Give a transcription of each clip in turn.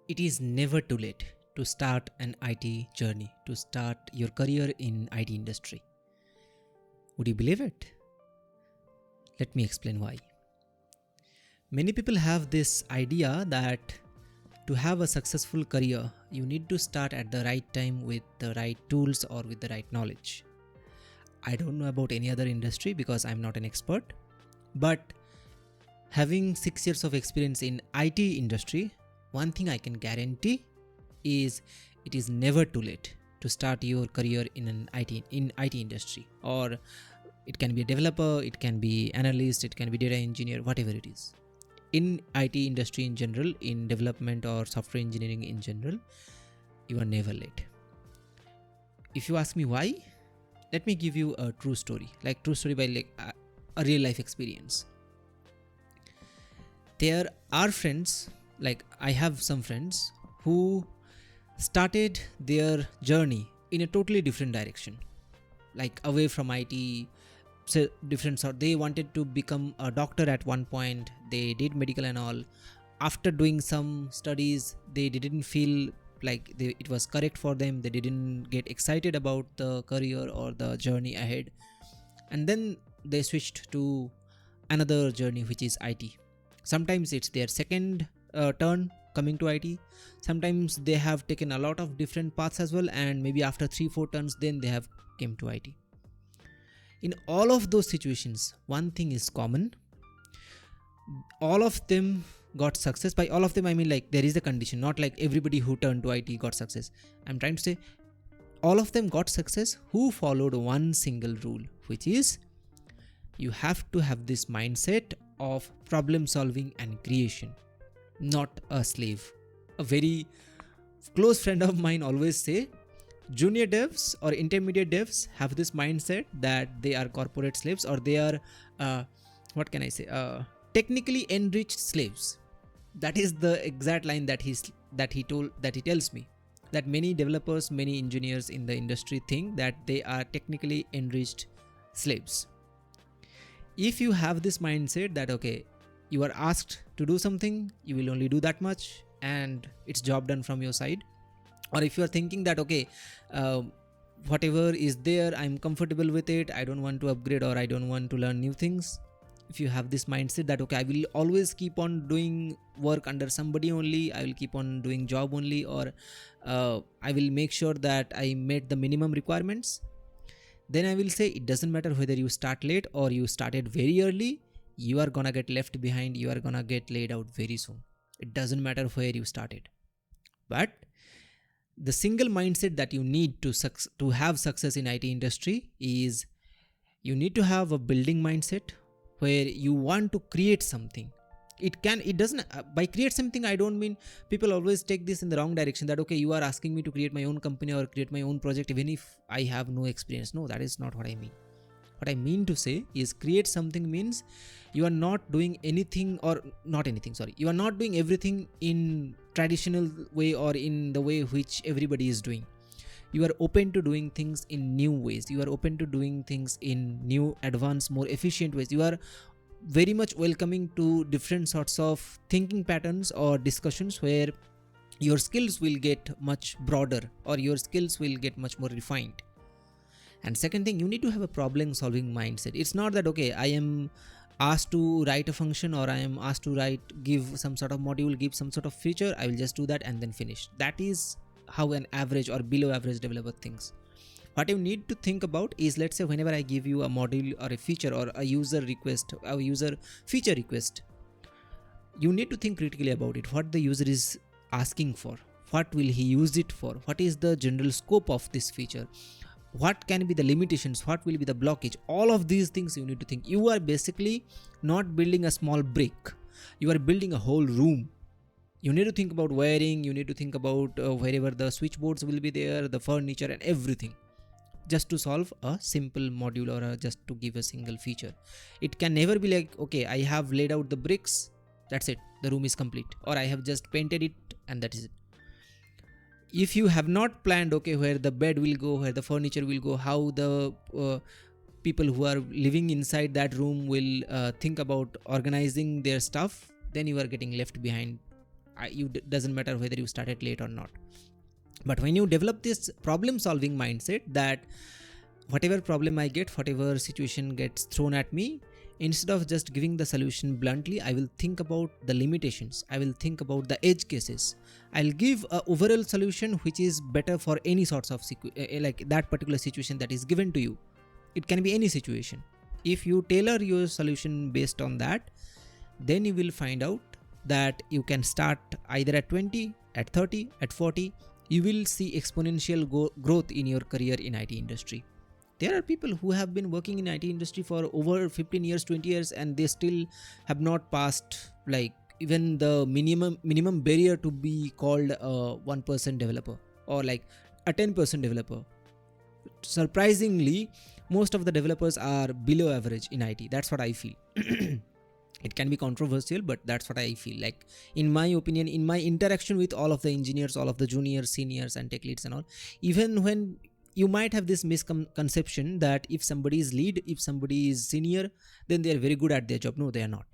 It is never too late to start an IT journey, to start your career in IT industry. Would you believe it? Let me explain why. Many people have this idea that to have a successful career, you need to start at the right time with the right tools or with the right knowledge. I don't know about any other industry because I'm not an expert, but having 6 years of experience in IT industry, one thing I can guarantee is it is never too late to start your career in IT industry. Or it can be a developer, it can be analyst, it can be data engineer, whatever it is. In IT industry in general, in development or software engineering in general, you are never late. If you ask me why, let me give you a true story by a real life experience. There are friends, like I have some friends who started their journey in a totally different direction, like away from IT. So different sort. They wanted to become a doctor at one point. They did medical and all. After doing some studies, they didn't feel like it was correct for them. They didn't get excited about the career or the journey ahead, and then they switched to another journey, which is IT. Sometimes it's their second turn coming to IT. Sometimes they have taken a lot of different paths as well, and maybe after 3-4 turns, then they have came to IT. In all of those situations, one thing is common. All of them got success. By all of them, I mean like there is a condition, not like everybody who turned to IT got success. I'm trying to say all of them got success who followed one single rule, which is you have to have this mindset of problem solving and creation, not a slave. A very close friend of mine always say junior devs or intermediate devs have this mindset that they are corporate slaves, or they are technically enriched slaves. That is the exact line that he tells me, that many developers, many engineers in the industry think that they are technically enriched slaves. If you have this mindset that okay, you are asked to do something, you will only do that much and it's job done from your side. Or if you are thinking that okay, whatever is there, I'm comfortable with it, I don't want to upgrade or I don't want to learn new things. If you have this mindset that okay, I will always keep on doing work under somebody only, I will keep on doing job only, or I will make sure that I met the minimum requirements, then I will say it doesn't matter whether you start late or you started very early, you are gonna get left behind, you are gonna get laid out very soon. It doesn't matter where you started. But the single mindset that you need to have success in IT industry is you need to have a building mindset where you want to create something. It doesn't by create something, I don't mean, people always take this in the wrong direction, that okay, you are asking me to create my own company or create my own project even if I have no experience. No, that is not what I mean. What I mean to say is create something means you are not doing anything, or not anything, sorry, you are not doing everything in traditional way or in the way which everybody is doing. You are open to doing things in new ways, you are open to doing things in new, advanced, more efficient ways. You are very much welcoming to different sorts of thinking patterns or discussions where your skills will get much broader or your skills will get much more refined. And second thing, you need to have a problem solving mindset. It's not that okay, I am asked to write a function or I am asked to give some sort of module, give some sort of feature, I will just do that and then finish. That is how an average or below average developer thinks. What you need to think about is, let's say whenever I give you a module or a feature or a user request, a user feature request, you need to think critically about it. What the user is asking for, what will he use it for, what is the general scope of this feature, what can be the limitations, what will be the blockage. All of these things you need to think. You are basically not building a small brick, you are building a whole room. You need to think about wiring, you need to think about wherever the switchboards will be there, the furniture and everything, just to solve a simple module or just to give a single feature. It can never be like okay, I have laid out the bricks, that's it, the room is complete, or I have just painted it and that is it. If you have not planned okay, where the bed will go, where the furniture will go, how the people who are living inside that room will think about organizing their stuff, then you are getting left behind doesn't matter whether you started late or not. But when you develop this problem solving mindset, that whatever problem I get, whatever situation gets thrown at me, instead of just giving the solution bluntly, I will think about the limitations, I will think about the edge cases, I'll give a overall solution which is better for any sorts of like that particular situation that is given to you. It can be any situation. If you tailor your solution based on that, then you will find out that you can start either at 20, at 30, at 40. You will see exponential growth in your career in IT industry. There are people who have been working in IT industry for over 15 years, 20 years, and they still have not passed like even the minimum barrier to be called a 1% developer or like a 10% developer. Surprisingly, most of the developers are below average in IT. That's what I feel. It can be controversial, but that's what I feel. Like, in my opinion, in my interaction with all of the engineers, all of the juniors, seniors, and tech leads and all, even when you might have this misconception that if somebody is lead, if somebody is senior, then they are very good at their job. No, they are not.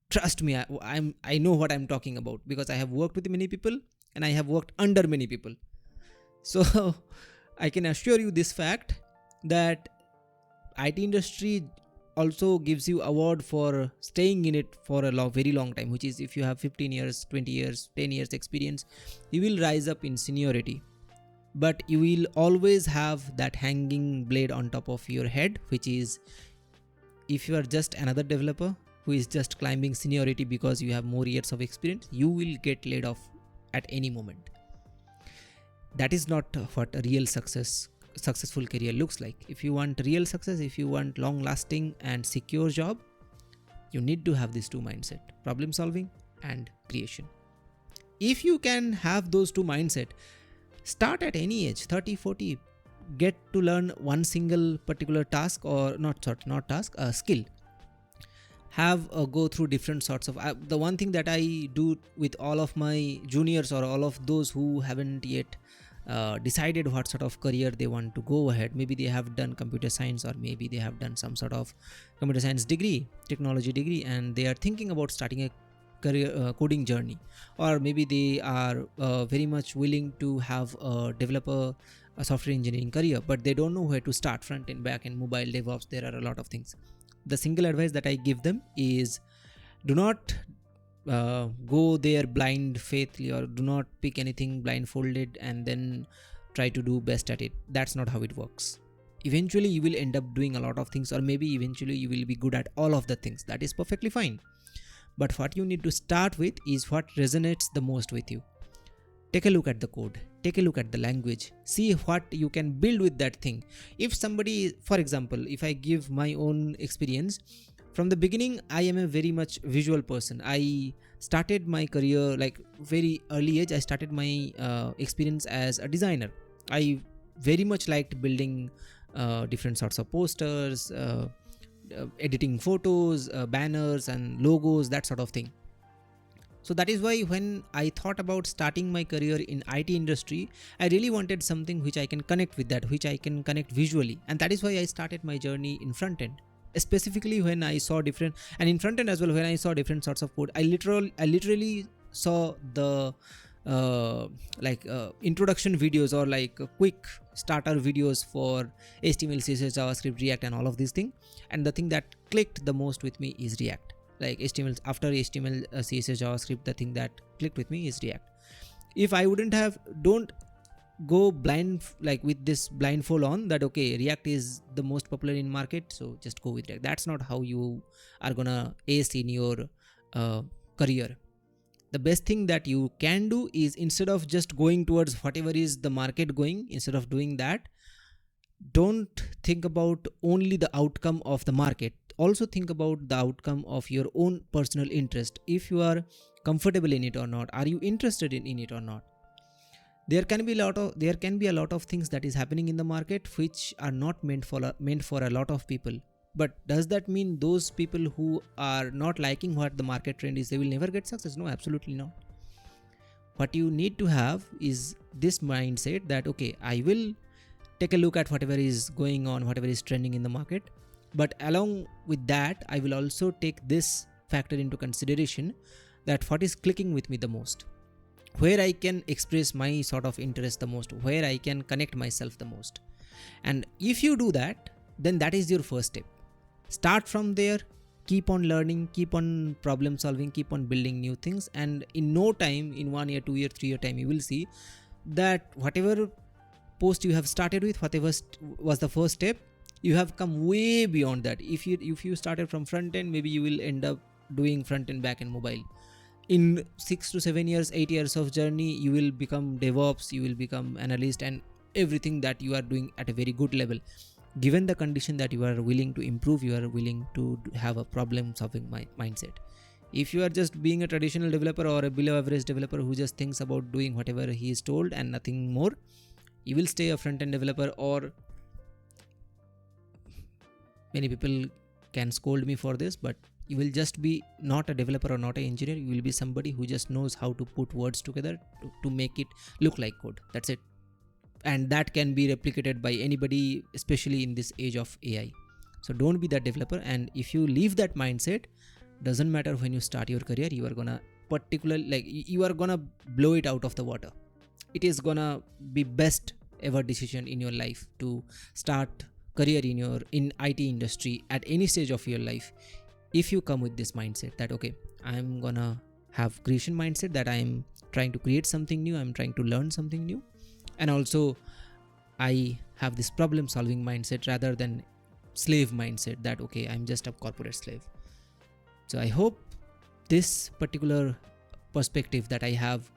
Trust me, I know what I'm talking about, because I have worked with many people and I have worked under many people. So I can assure you this fact, that IT industry also gives you award for staying in it for a very long time, which is if you have 15 years, 20 years, 10 years experience, you will rise up in seniority. But you will always have that hanging blade on top of your head, which is, if you are just another developer who is just climbing seniority because you have more years of experience, you will get laid off at any moment. That is not what a real successful career looks like. If you want real success, if you want long lasting and secure job, you need to have these two mindset: problem solving and creation. If you can have those two mindset, start at any age, 30, 40, get to learn one single particular task, or a skill. Have a go through different sorts of, the one thing that I do with all of my juniors or all of those who haven't yet decided what sort of career they want to go ahead. Maybe they have done computer science, or maybe they have done some sort of computer science degree, technology degree, and they are thinking about starting a career coding journey, or maybe they are very much willing to have a developer, a software engineering career, but they don't know where to start: front end, back end, mobile, DevOps. There are a lot of things. The single advice that I give them is, do not go there blind faithfully, or do not pick anything blindfolded and then try to do best at it. That's not how it works. Eventually you will end up doing a lot of things, or maybe eventually you will be good at all of the things. That is perfectly fine. But what you need to start with is what resonates the most with you. Take a look at the code, take a look at the language, see what you can build with that thing. If somebody, for example, if I give my own experience, from the beginning, I am a very much visual person. I started my career like very early age. I started my experience as a designer. I very much liked building different sorts of posters, editing photos, banners and logos, that sort of thing. So that is why when I thought about starting my career in IT industry, I really wanted something which I can connect with, that which I can connect visually. And that is why I started my journey in front end. Specifically when I saw different, and in front end as well, when I saw different sorts of code, I literally saw the introduction videos, or like quick starter videos for HTML, CSS, JavaScript, React and all of these things. And the thing that clicked the most with me is React. Like HTML, after HTML, CSS, JavaScript, the thing that clicked with me is React. If I wouldn't have, don't go blind, like with this blindfold on, that okay, React is the most popular in market, so just go with React. That's not how you are gonna ace in your career. The best thing that you can do is, instead of just going towards whatever is the market going, instead of doing that, don't think about only the outcome of the market. Also think about the outcome of your own personal interest. If you are comfortable in it or not, are you interested in it or not? There can be a lot of things that is happening in the market which are not meant for a lot of people. But does that mean those people who are not liking what the market trend is, they will never get success? No, absolutely not. What you need to have is this mindset that okay, I will take a look at whatever is going on, whatever is trending in the market. But along with that, I will also take this factor into consideration, that what is clicking with me the most, where I can express my sort of interest the most, where I can connect myself the most. And if you do that, then that is your first step. Start from there, keep on learning, keep on problem solving, keep on building new things, and in no time, in 1 year, 2 year, 3 year time, you will see that whatever post you have started with, whatever was the first step, you have come way beyond that. If you started from front end, maybe you will end up doing front end, back end, mobile. In 6 to 7 years, 8 years of journey, you will become DevOps, you will become analyst, and everything that you are doing at a very good level, given the condition that you are willing to improve, you are willing to have a problem solving mindset. If you are just being a traditional developer or a below average developer who just thinks about doing whatever he is told and nothing more, you will stay a front end developer, or many people can scold me for this, but you will just be not a developer or not an engineer. You will be somebody who just knows how to put words together to make it look like code. That's it. And that can be replicated by anybody, especially in this age of AI. So don't be that developer. And if you leave that mindset, doesn't matter when you start your career, you are gonna you are gonna blow it out of the water. It is gonna be best ever decision in your life to start career in IT industry at any stage of your life. If you come with this mindset that, okay, I'm gonna have creation mindset, that I'm trying to create something new, I'm trying to learn something new, and also I have this problem solving mindset rather than slave mindset that, okay, I'm just a corporate slave. So I hope this particular perspective that I have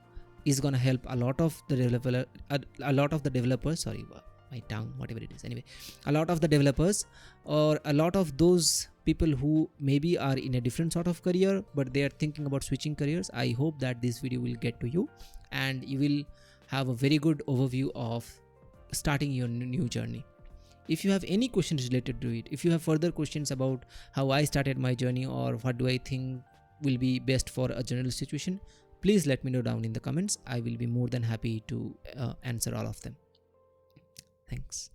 is gonna help a lot of the developers, sorry, my tongue, whatever it is, anyway, a lot of the developers, or a lot of those people who maybe are in a different sort of career but they are thinking about switching careers. I hope that this video will get to you and you will have a very good overview of starting your new journey. If you have any questions related to it, if you have further questions about how I started my journey or what do I think will be best for a general situation, please let me know down in the comments. I will be more than happy to answer all of them. Thanks.